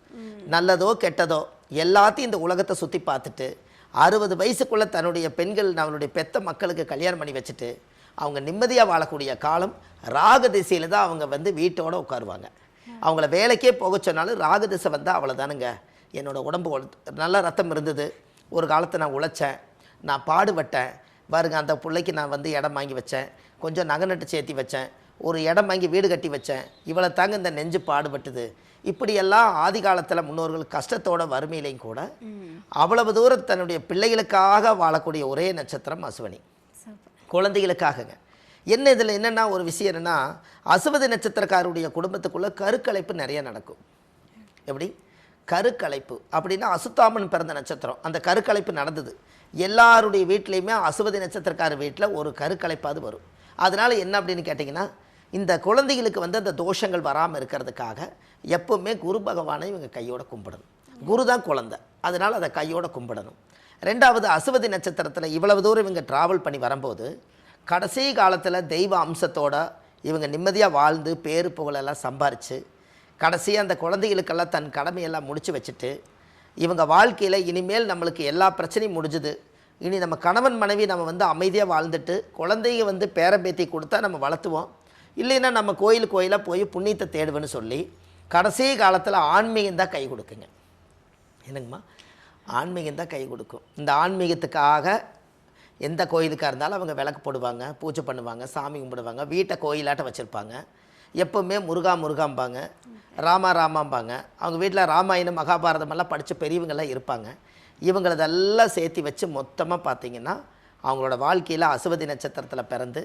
நல்லதோ கெட்டதோ எல்லாத்தையும் இந்த உலகத்தை சுற்றி பார்த்துட்டு 60 வயசுக்குள்ளே தன்னுடைய பெண்கள் நம்மளுடைய பெத்த மக்களுக்கு கல்யாணம் பண்ணி வச்சுட்டு அவங்க நிம்மதியாக வாழக்கூடிய காலம் ராகு திசையில் தான் அவங்க வந்து வீட்டோடு உட்காருவாங்க. அவங்கள வேலைக்கே போக சொன்னாலும் ராகு திசை வந்தால் அவ்வளோதானுங்க. என்னோடய உடம்பு நல்ல ரத்தம் இருந்தது, ஒரு காலத்தை நான் உழைச்சேன், நான் பாடுபட்டேன் பாருங்க, அந்த பிள்ளைக்கு நான் வந்து இடம் வாங்கி வச்சேன், கொஞ்சம் நகை நட்டு சேர்த்தி வச்சேன், ஒரு இடம் வாங்கி வீடு கட்டி வச்சேன், இவ்வளோ தாங்க இந்த நெஞ்சு பாடுபட்டுது. இப்படியெல்லாம் ஆதி காலத்தில் முன்னோர்கள் கஷ்டத்தோட வறுமையிலையும் கூட அவ்வளவு தூரம் தன்னுடைய பிள்ளைகளுக்காக வாழக்கூடிய ஒரே நட்சத்திரம் அசுவனி. குழந்தைகளுக்காகங்க. என்ன இதில் என்னென்னா ஒரு விஷயம் என்னென்னா அசுவதி நட்சத்திரக்காருடைய குடும்பத்துக்குள்ளே கருக்கலைப்பு நிறைய நடக்கும். எப்படி கருக்கலைப்பு அப்படின்னா அசுத்தாமன் பிறந்த நட்சத்திரம், அந்த கருக்கலைப்பு நடந்தது. எல்லாருடைய வீட்லேயுமே அசுவதி நட்சத்திரக்கார வீட்டில் ஒரு கருக்கலைப்பாது வரும். அதனால் என்ன அப்படின்னு கேட்டிங்கன்னா இந்த குழந்தைகளுக்கு வந்து அந்த தோஷங்கள் வராமல் இருக்கிறதுக்காக எப்போவுமே குரு பகவானை இவங்க கையோட கும்பிடணும். குரு தான் குழந்தை, அதனால் அதை கையோட கும்பிடணும். 2வது அசுவதி நட்சத்திரத்தில் இவ்வளவு தூரம் இவங்க ட்ராவல் பண்ணி வரும்போது கடைசி காலத்தில் தெய்வ அம்சத்தோட இவங்க நிம்மதியாக வாழ்ந்து பேரு புகழெல்லாம் சம்பாரித்து கடைசியாக அந்த குழந்தைகளுக்கெல்லாம் தன் கடமையெல்லாம் முடித்து வச்சுட்டு இவங்க வாழ்க்கையில் இனிமேல் நம்மளுக்கு எல்லா பிரச்சனையும் முடிஞ்சுது, இனி நம்ம கணவன் மனைவி நம்ம வந்து அமைதியாக வாழ்ந்துட்டு குழந்தைங்க வந்து பேரம்பேத்தி கொடுத்தா நம்ம வளர்த்துவோம், இல்லைன்னா நம்ம கோயிலாக போய் புண்ணியத்தை தேடுவேன்னு சொல்லி கடைசி காலத்தில் ஆன்மீகம் தான் கை கொடுக்குங்க. என்னங்கம்மா, ஆன்மீகம் தான் கை கொடுக்கும். இந்த ஆன்மீகத்துக்காக எந்த கோயிலுக்காக இருந்தாலும் அவங்க விளக்கு போடுவாங்க, பூஜை பண்ணுவாங்க, சாமி கும்பிடுவாங்க, வீட்டை கோயிலாட்டம் வச்சுருப்பாங்க. எப்போவுமே முருகா முருகாம்பாங்க, ராமா ராமாம்பாங்க. அவங்க வீட்டில் ராமாயணம் மகாபாரதமெல்லாம் படித்த பெரியவங்கெல்லாம் இருப்பாங்க. இவங்களதெல்லாம் சேர்த்து வச்சு மொத்தமாக பார்த்திங்கன்னா அவங்களோட வாழ்க்கையில் அசுவதி நட்சத்திரத்தில் பிறந்து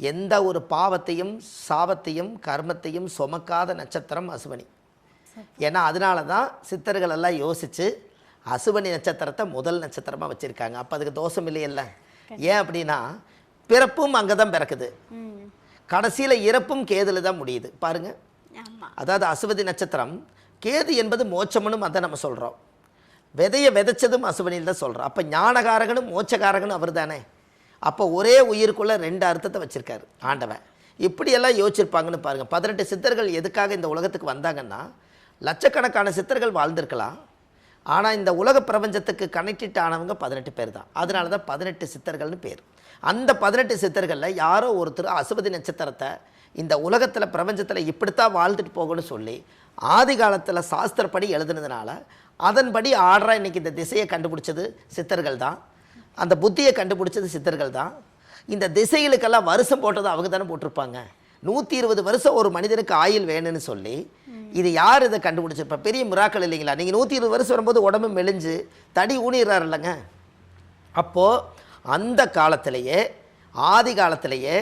எந்த ஒரு பாவத்தையும் சாபத்தையும் கர்மத்தையும் சுமக்காத நட்சத்திரம் அசுவனி. ஏன்னா அதனால தான் சித்தர்கள் எல்லாம் யோசித்து அசுவனி நட்சத்திரத்தை முதல் நட்சத்திரமாக வச்சுருக்காங்க. அப்போ அதுக்கு தோஷம் இல்லையல்ல. ஏன் அப்படின்னா பிறப்பும் அங்கே தான் பிறக்குது, கடைசியில் இறப்பும் கேதுல தான் முடியுது பாருங்கள். அதாவது அசுவதி நட்சத்திரம் கேது என்பது மோட்சம்னு அதை நம்ம சொல்கிறோம், விதையை விதைச்சதும் அசுவனியில் தான் சொல்கிறோம். அப்போ ஞானகாரகனும் மோட்சகாரகனும் அவர் தானே. அப்போ ஒரே உயிருக்குள்ளே 2 அர்த்தத்தை வச்சுருக்காரு ஆண்டவன். இப்படியெல்லாம் யோசிச்சிருப்பாங்கன்னு பாருங்கள். 18 சித்தர்கள் எதுக்காக இந்த உலகத்துக்கு வந்தாங்கன்னா லட்சக்கணக்கான சித்தர்கள் வாழ்ந்திருக்கலாம், ஆனால் இந்த உலக பிரபஞ்சத்துக்கு கனெக்டட் ஆனவங்க 18 பேர் தான். அதனால தான் 18 சித்தர்கள்னு பேர். அந்த 18 சித்தர்களில் யாரோ ஒருத்தர் அசுவதி நட்சத்திரத்தை இந்த உலகத்தில் பிரபஞ்சத்தில் இப்படித்தான் வாழ்ந்துட்டு போகணும்னு சொல்லி ஆதி காலத்தில் சாஸ்திரப்படி எழுதுனதுனால அதன்படி ஆர்டராக இன்றைக்கி இந்த திசையை கண்டுபிடிச்சது சித்தர்கள் தான், அந்த புத்தியை கண்டுபிடிச்சது சித்தர்கள் தான். இந்த திசைகளுக்கெல்லாம் வருஷம் போட்டது அவங்க தானே போட்டிருப்பாங்க. 120 வருஷம் ஒரு மனிதனுக்கு ஆயுள் வேணும்னு சொல்லி இது யார் இதை கண்டுபிடிச்சிருப்பா? பெரிய மிராக்கள் இல்லைங்களா? நீங்கள் 120 வருஷம் வரும்போது உடம்பு மெலிஞ்சு தடி ஊனிடுறாரு இல்லைங்க. அப்போது அந்த காலத்திலேயே ஆதி காலத்திலேயே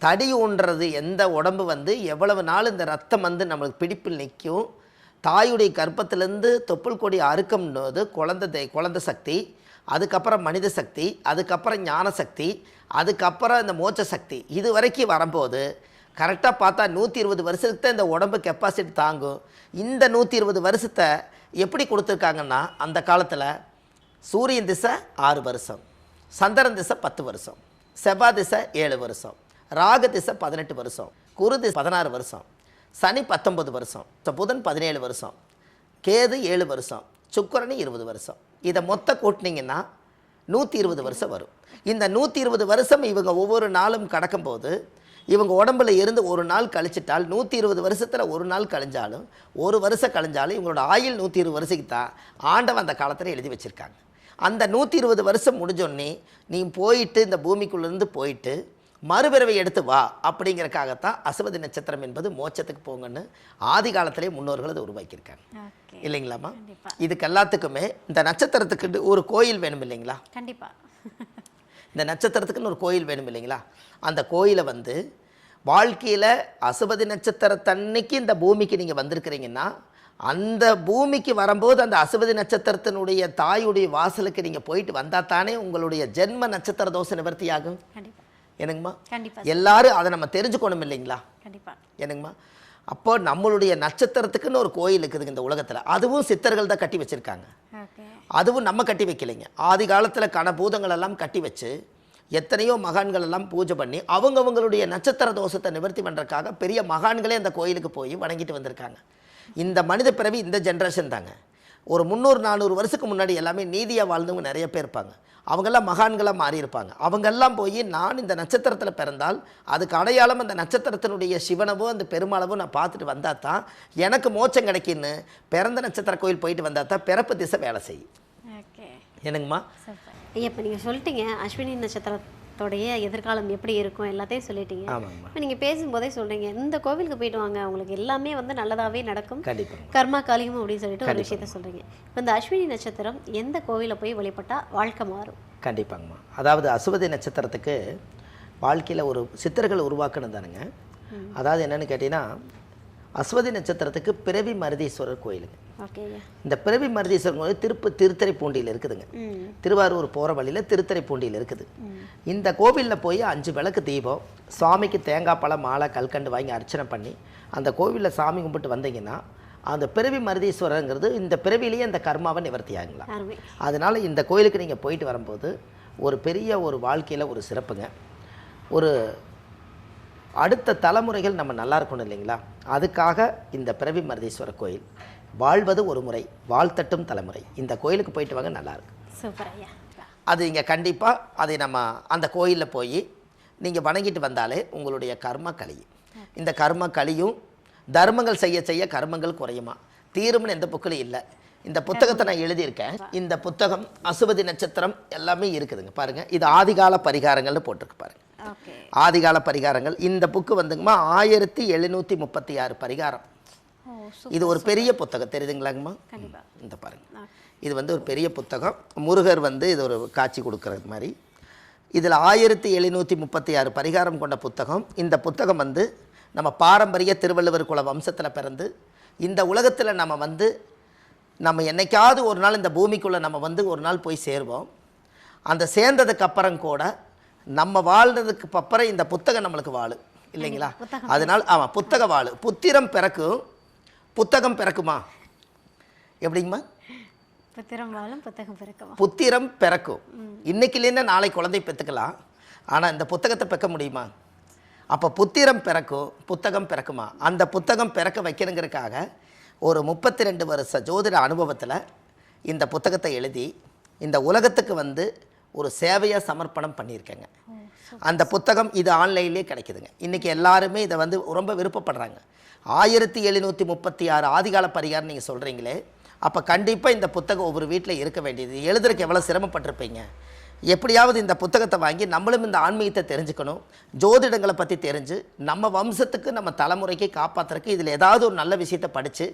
தடி ஊன்றது எந்த உடம்பு வந்து எவ்வளவு நாள் இந்த ரத்தம் வந்து நம்மளுக்கு பிடிப்பில் நிற்கும், தாயுடைய கர்ப்பத்திலேருந்து தொப்புள் கொடி அறுக்கும்போது குழந்தை சக்தி, அதுக்கப்புறம் மனித சக்தி, அதுக்கப்புறம் ஞான சக்தி, அதுக்கப்புறம் இந்த மோட்ச சக்தி, இது வரைக்கும் வரும்போது கரெக்டாக பார்த்தா 120 வருஷத்துக்கு இந்த உடம்பு கெப்பாசிட்டி தாங்கும். இந்த 120 வருஷத்தை எப்படி கொடுத்துருக்காங்கன்னா அந்த காலத்தில் சூரியன் திசை 6 வருஷம், சந்திரன் திசை 10 வருஷம், செவ்வாய் திசை 7 வருஷம், ராகு திசை 18 வருஷம், குரு திசை 16 வருஷம், சனி 19 வருஷம், புதன் 17 வருஷம், கேது 7 வருஷம், சுக்கிரன் 20 வருஷம். இதை மொத்த கூட்டினீங்கன்னா 120 வருஷம் வரும். இந்த 120 வருஷம் இவங்க ஒவ்வொரு நாளும் கடக்கும்போது இவங்க உடம்புல இருந்து ஒரு நாள் கழிச்சிட்டால் 120 வருஷத்தில் ஒரு நாள் கழிஞ்சாலும் ஒரு வருஷம் கழிஞ்சாலும் இவங்களோட ஆயுள் 120 வருஷத்துக்கு தான் ஆண்டவன் அந்த காலத்தில் எழுதி வச்சுருக்காங்க. அந்த 120 வருஷம் முடிஞ்சோடனே நீ போயிட்டு இந்த பூமிக்குள்ளேருந்து போயிட்டு மறுபிறவை எடுத்து வா அப்படிங்கிறக்காகத்தான் அசுவதி நட்சத்திரம் என்பது மோட்சத்துக்கு போங்கன்னு ஆதி காலத்திலே முன்னோர்கள் அதை உருவாக்கியிருக்காங்க இல்லைங்களாம்மா. இதுக்கு எல்லாத்துக்குமே இந்த நட்சத்திரத்துக்கு ஒரு கோயில் வேணும் இல்லைங்களா? கண்டிப்பா. இந்த நட்சத்திரத்துக்குன்னு ஒரு கோயில் வேணும் இல்லைங்களா? அந்த கோயிலை வந்து வாழ்க்கையில் அசுவதி நட்சத்திரத்தன்னைக்கு இந்த பூமிக்கு நீங்கள் வந்திருக்கிறீங்கன்னா அந்த பூமிக்கு வரும்போது அந்த அசுவதி நட்சத்திரத்தினுடைய தாயுடைய வாசலுக்கு நீங்கள் போயிட்டு வந்தால் தானே உங்களுடைய ஜென்ம நட்சத்திர தோஷ நிவர்த்தி ஆகும். என்னங்கம்மா? எல்லாரும் அதை நம்ம தெரிஞ்சுக்கணும் இல்லைங்களா? என்னங்கம்மா? அப்போ நம்மளுடைய நட்சத்திரத்துக்குன்னு ஒரு கோயில் இருக்குதுங்க இந்த உலகத்தில். அதுவும் சித்தர்கள் தான் கட்டி வச்சுருக்காங்க. அதுவும் நம்ம கட்டி வைக்கலைங்க. ஆதி காலத்தில் கனபூதங்கள் எல்லாம் கட்டி வச்சு எத்தனையோ மகான்கள் எல்லாம் பூஜை பண்ணி அவங்கவுங்களுடைய நட்சத்திர தோஷத்தை நிவர்த்தி பண்ணுறதுக்காக பெரிய மகான்களே அந்த கோயிலுக்கு போய் வணங்கிட்டு வந்திருக்காங்க. இந்த மனித பிறவி இந்த ஜென்ரேஷன் தாங்க. ஒரு 300-400 வருஷத்துக்கு முன்னாடி எல்லாமே நீதியாக வாழ்ந்தவங்க நிறைய பேர் இருப்பாங்க. அவங்கெல்லாம் மகான்களாக மாறியிருப்பாங்க. அவங்கெல்லாம் போய் நான் இந்த நட்சத்திரத்தில் பிறந்தால் அதுக்கு அடையாளம் அந்த நட்சத்திரத்தினுடைய சிவனவோ அந்த பெருமாளவோ நான் பார்த்துட்டு வந்தால் தான் எனக்கு மோட்சம் கிடைக்குன்னு பிறந்த நட்சத்திர கோயில் போயிட்டு வந்தால் தான் பிறப்பு திசை வேலை செய்யும். என்னங்கம்மா? இப்போ நீங்கள் சொல்லிட்டீங்க அஸ்வினி நட்சத்திரத்தோடைய எதிர்காலம் எப்படி இருக்கும் எல்லாத்தையும் சொல்லிட்டீங்க. இப்போ நீங்கள் பேசும்போதே சொல்கிறீங்க இந்த கோவிலுக்கு போயிட்டு வாங்க உங்களுக்கு எல்லாமே வந்து நல்லதாகவே நடக்கும், கர்மா காலியம் அப்படின்னு சொல்லிட்டு ஒரு விஷயத்த சொல்கிறீங்க. இப்போ இந்த அஸ்வினி நட்சத்திரம் எந்த கோவிலில் போய் வழிபட்டால் வாழ்க்கை மாறும்? கண்டிப்பாங்கம்மா. அதாவது அசுவதி நட்சத்திரத்துக்கு வாழ்க்கையில் ஒரு சித்தர்கள் உருவாக்கணும் தானுங்க. அதாவது என்னென்னு கேட்டிங்கன்னா அஸ்வதி நட்சத்திரத்துக்கு பிறவி மருதீஸ்வரர் கோயிலுங்க. இந்த பிறவி மருதீஸ்வரர் கோயில் திருத்துறைப்பூண்டியில் இருக்குதுங்க. திருவாரூர் போகிற வழியில் திருத்துறைப்பூண்டியில் இருக்குது. இந்த கோவிலில் போய் 5 விளக்கு தீபம் சுவாமிக்கு தேங்காய் பழம் மாலை கல்கண்டு வாங்கி அர்ச்சனை பண்ணி அந்த கோவிலில் சாமி கும்பிட்டு வந்தீங்கன்னா அந்த பிறவி மருதீஸ்வரருங்கிறது இந்த பிறவிலேயே அந்த கர்மாவை நிவர்த்தி ஆகுங்களா. அதனால் இந்த கோயிலுக்கு நீங்கள் போயிட்டு வரும்போது ஒரு பெரிய ஒரு வாழ்க்கையில் ஒரு சிறப்புங்க. ஒரு அடுத்த தலைமுறைகள் நம்ம நல்லா இருக்கணும் இல்லைங்களா? அதுக்காக இந்த பிறவி மருதீஸ்வரர் கோயில் வாழ்வது ஒரு முறை வாழ்த்தட்டும் தலைமுறை. இந்த கோயிலுக்கு போயிட்டு வாங்க, நல்லாயிருக்கு. சூப்பர் ஐயா. அது இங்கே கண்டிப்பாக அதை நம்ம அந்த கோயிலில் போய் நீங்கள் வணங்கிட்டு வந்தாலே உங்களுடைய கர்ம கழியும். இந்த கர்ம கழியும். தர்மங்கள் செய்ய செய்ய கர்மங்கள் குறையுமா தீரும்னு எந்த புக்கிலும் இல்லை. இந்த புத்தகத்தை நான் எழுதியிருக்கேன். இந்த புத்தகம் அசுவதி நட்சத்திரம் எல்லாமே இருக்குதுங்க. பாருங்கள், இது ஆதிகால பரிகாரங்கள்னு போட்டிருக்கு பாருங்கள். ஆதிகால பரிகாரங்கள். இந்த புக்கு வந்துங்கம்மா 1736 பரிகாரம். இது ஒரு பெரிய புத்தகம் தெரியுதுங்களாங்கம்மா? இந்த பாருங்க, இது வந்து ஒரு பெரிய புத்தகம். முருகர் வந்து இது ஒரு காட்சி கொடுக்கறது மாதிரி. இதில் 1736 பரிகாரம் கொண்ட புத்தகம். இந்த புத்தகம் வந்து நம்ம பாரம்பரிய திருவள்ளுவர் குல வம்சத்தில் பிறந்து இந்த உலகத்தில் நம்ம என்னைக்காவது ஒரு நாள் இந்த பூமிக்குள்ளே நம்ம வந்து ஒரு நாள் போய் சேருவோம். அந்த சேர்ந்ததுக்கு அப்புறம் கூட நம்ம வாழ்றதுக்கு அப்புறம் இந்த புத்தகம் நம்மளுக்கு வாழு இல்லைங்களா? அதனால் ஆமாம், புத்தக வாழு. புத்திரம் பிறக்கும், புத்தகம் பிறக்குமா? எப்படிங்கம்மா? புத்திரம் பிறக்கும். இன்னைக்குலேருந்து நாளை குழந்தை பெற்றுக்கலாம், ஆனால் இந்த புத்தகத்தை பெற்க முடியுமா? அப்போ புத்திரம் பிறக்கும், புத்தகம் பிறக்குமா? அந்த புத்தகம் பிறக்க வைக்கணுங்கிறதுக்காக ஒரு 32 வருஷ ஜோதிட அனுபவத்தில் இந்த புத்தகத்தை எழுதி இந்த உலகத்துக்கு வந்து ஒரு சேவையாக சமர்ப்பணம் பண்ணியிருக்கேங்க. அந்த புத்தகம் இது ஆன்லைன்லேயே கிடைக்குதுங்க. இன்றைக்கி எல்லாருமே இதை வந்து ரொம்ப விருப்பப்படுறாங்க. 1736 ஆதிகால பரிகாரம் நீங்கள் சொல்கிறீங்களே, அப்போ கண்டிப்பாக இந்த புத்தகம் ஒவ்வொரு வீட்டில் இருக்க வேண்டியது. எழுதுறதுக்கு எவ்வளோ சிரமப்பட்டிருப்பீங்க. எப்படியாவது இந்த புத்தகத்தை வாங்கி நம்மளும் இந்த ஆன்மீகத்தை தெரிஞ்சுக்கணும், ஜோதிடங்களை பற்றி தெரிஞ்சு நம்ம வம்சத்துக்கு நம்ம தலைமுறைக்கு காப்பாற்றுறதுக்கு இதில் ஏதாவது ஒரு நல்ல விஷயத்தை படித்து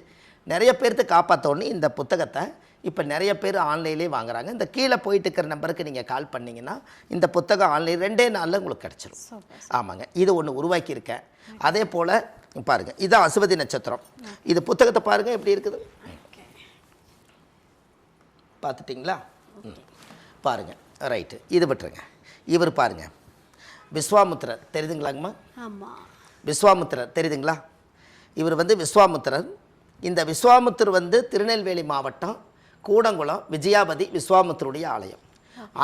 நிறைய பேர்த்து காப்பாற்றோன்னு இந்த புத்தகத்தை இப்போ நிறைய பேர் ஆன்லைன்லேயே வாங்குறாங்க. இந்த கீழே போயிட்டு இருக்கிற நம்பருக்கு நீங்கள் கால் பண்ணிங்கன்னா இந்த புத்தகம் ஆன்லைன் 2 நாளில் உங்களுக்கு கிடச்சிரும். ஆமாங்க, இது ஒன்று உருவாக்கியிருக்கேன். அதே போல் பாருங்கள், இதுதான் அசுவதி நட்சத்திரம். இது புத்தகத்தை பாருங்கள் எப்படி இருக்குது, பார்த்துட்டிங்களா? பாருங்கள், ரைட்டு, இது விட்டுருங்க. இவர் பாருங்கள், விஸ்வாமுத்திரர் தெரியுதுங்களாங்கம்மா? விஸ்வாமுத்திரர் தெரியுதுங்களா? இவர் வந்து விஸ்வாமுத்திரர். இந்த விஸ்வாமுத்திரர் வந்து திருநெல்வேலி மாவட்டம் கூடங்குளம் விஜயாபதி விஸ்வாமுத்திரருடைய ஆலயம்.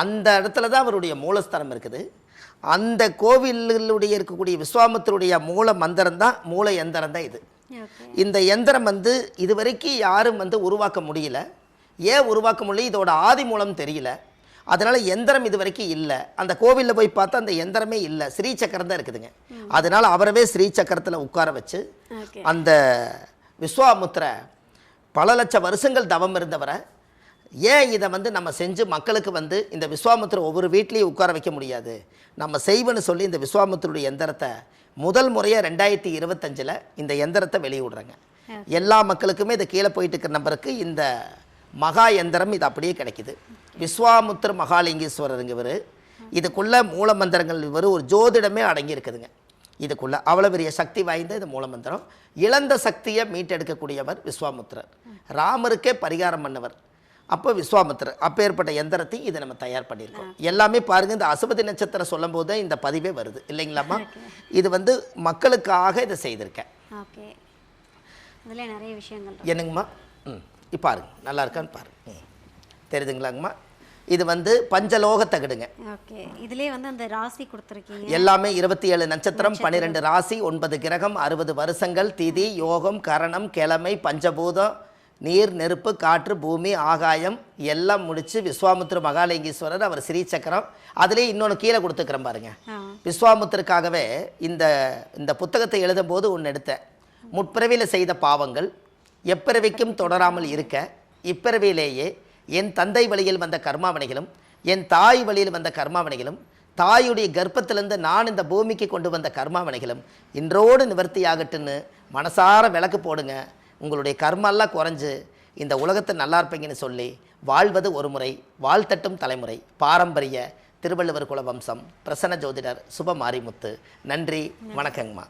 அந்த இடத்துல தான் அவருடைய மூலஸ்தானம் இருக்குது. அந்த கோவிலுடைய இருக்கக்கூடிய விஸ்வாமுத்திரருடைய மூல மந்திரம் தான், மூல எந்திரம் தான் இது. இந்த எந்திரம் வந்து இதுவரைக்கும் யாரும் வந்து உருவாக்க முடியல. ஏன் உருவாக்க முடியல? இதோட ஆதி மூலம் தெரியல. அதனால் எந்திரம் இது வரைக்கும் இல்லை. அந்த கோவிலில் போய் பார்த்தா அந்த எந்திரமே இல்லை, ஸ்ரீசக்கரம் தான் இருக்குதுங்க. அதனால் அவரவே ஸ்ரீசக்கரத்தில் உட்கார வச்சு அந்த விஸ்வாமுத்திர பல லட்சம் வருஷங்கள் தவம் இருந்தவரை ஏன் இதை நம்ம செஞ்சு மக்களுக்கு இந்த விஸ்வாமுத்திர ஒவ்வொரு வீட்லேயும் உட்கார வைக்க முடியாது, நம்ம செய்வன்னு சொல்லி இந்த விஸ்வாமுத்திரருடைய எந்திரத்தை முதல் முறையாக 2025 இந்த எந்திரத்தை வெளியிடுறாங்க. எல்லா மக்களுக்குமே இது கீழே போயிட்டு இருக்கிற நம்பருக்கு இந்த மகா எந்திரம் இது அப்படியே கிடைக்குது. விஸ்வாமுத்திர மகாலிங்கேஸ்வரருங்க இவர். இதுக்குள்ளே மூலமந்திரங்கள் இவர் ஒரு ஜோதிடமே அடங்கி இருக்குதுங்க. இதுக்குள்ளே அவ்வளோ பெரிய சக்தி வாய்ந்த இது மூலமந்திரம். இழந்த சக்தியை மீட்டெடுக்கக்கூடியவர் விஸ்வாமுத்திரர். ராமருக்கே பரிகாரம் பண்ணவர் அப்போ விஸ்வாமுத்திரர். அப்பேற்பட்ட எந்திரத்தையும் இதை நம்ம தயார் பண்ணியிருக்கோம். எல்லாமே பாருங்கள், இந்த அசுபதி நட்சத்திரம் சொல்லும் போது தான் இந்த பதிவே வருது இல்லைங்களாம்மா. இது மக்களுக்காக இதை செய்திருக்கேன். ஓகே, இதில் நிறைய விஷயங்கள் என்னங்கம்மா. பாருங்க, நல்லா இருக்கான்னு பாருங்க. தெரியுதுங்களாங்கம்மா. இது பஞ்சலோக தகடுங்க. ஓகே, இதுலயே அந்த ராசி கொடுத்துருக்கீங்க. எல்லாமே 27 நட்சத்திரம், 12 ராசி, 9 கிரகம், 60 வருஷங்கள், திதி, யோகம், கரணம், கிழமை, பஞ்சபூதம், நீர், நெருப்பு, காற்று, பூமி, ஆகாயம் எல்லாம் முடிச்சு விஸ்வாமுத்திர மகாலிங்கேஸ்வரர் அவர் ஸ்ரீசக்கரம். அதுலேயே இன்னொன்று கீழே கொடுத்துக்கிறேன் பாருங்க. விஸ்வாமுத்திரக்காகவே இந்த புத்தகத்தை எழுதும் போது ஒன்று எடுத்தேன். முற்பிறவியில் செய்த பாவங்கள் எப்பிறவிக்கும் தொடராமல் இருக்க இப்பிறவியிலேயே என் தந்தை வழியில் வந்த கர்மாவினைகளும் என் தாய் வழியில் வந்த கர்மாவினைகளும் தாயுடைய கர்ப்பத்திலிருந்து நான் இந்த பூமிக்கு கொண்டு வந்த கர்மாவினைகளும் இன்றோடு நிவர்த்தியாகட்டுன்னு மனசார விளக்கு போடுங்க. உங்களுடைய கர்மெல்லாம் குறைஞ்சு இந்த உலகத்தை நல்லா இருப்பீங்கன்னு சொல்லி வாழ்வது ஒரு முறை, வாழ்த்தட்டும் தலைமுறை. பாரம்பரிய திருவள்ளுவர் குல வம்சம், பிரசன்ன ஜோதிடர் சுப மாரிமுத்து. நன்றி, வணக்கங்கம்மா.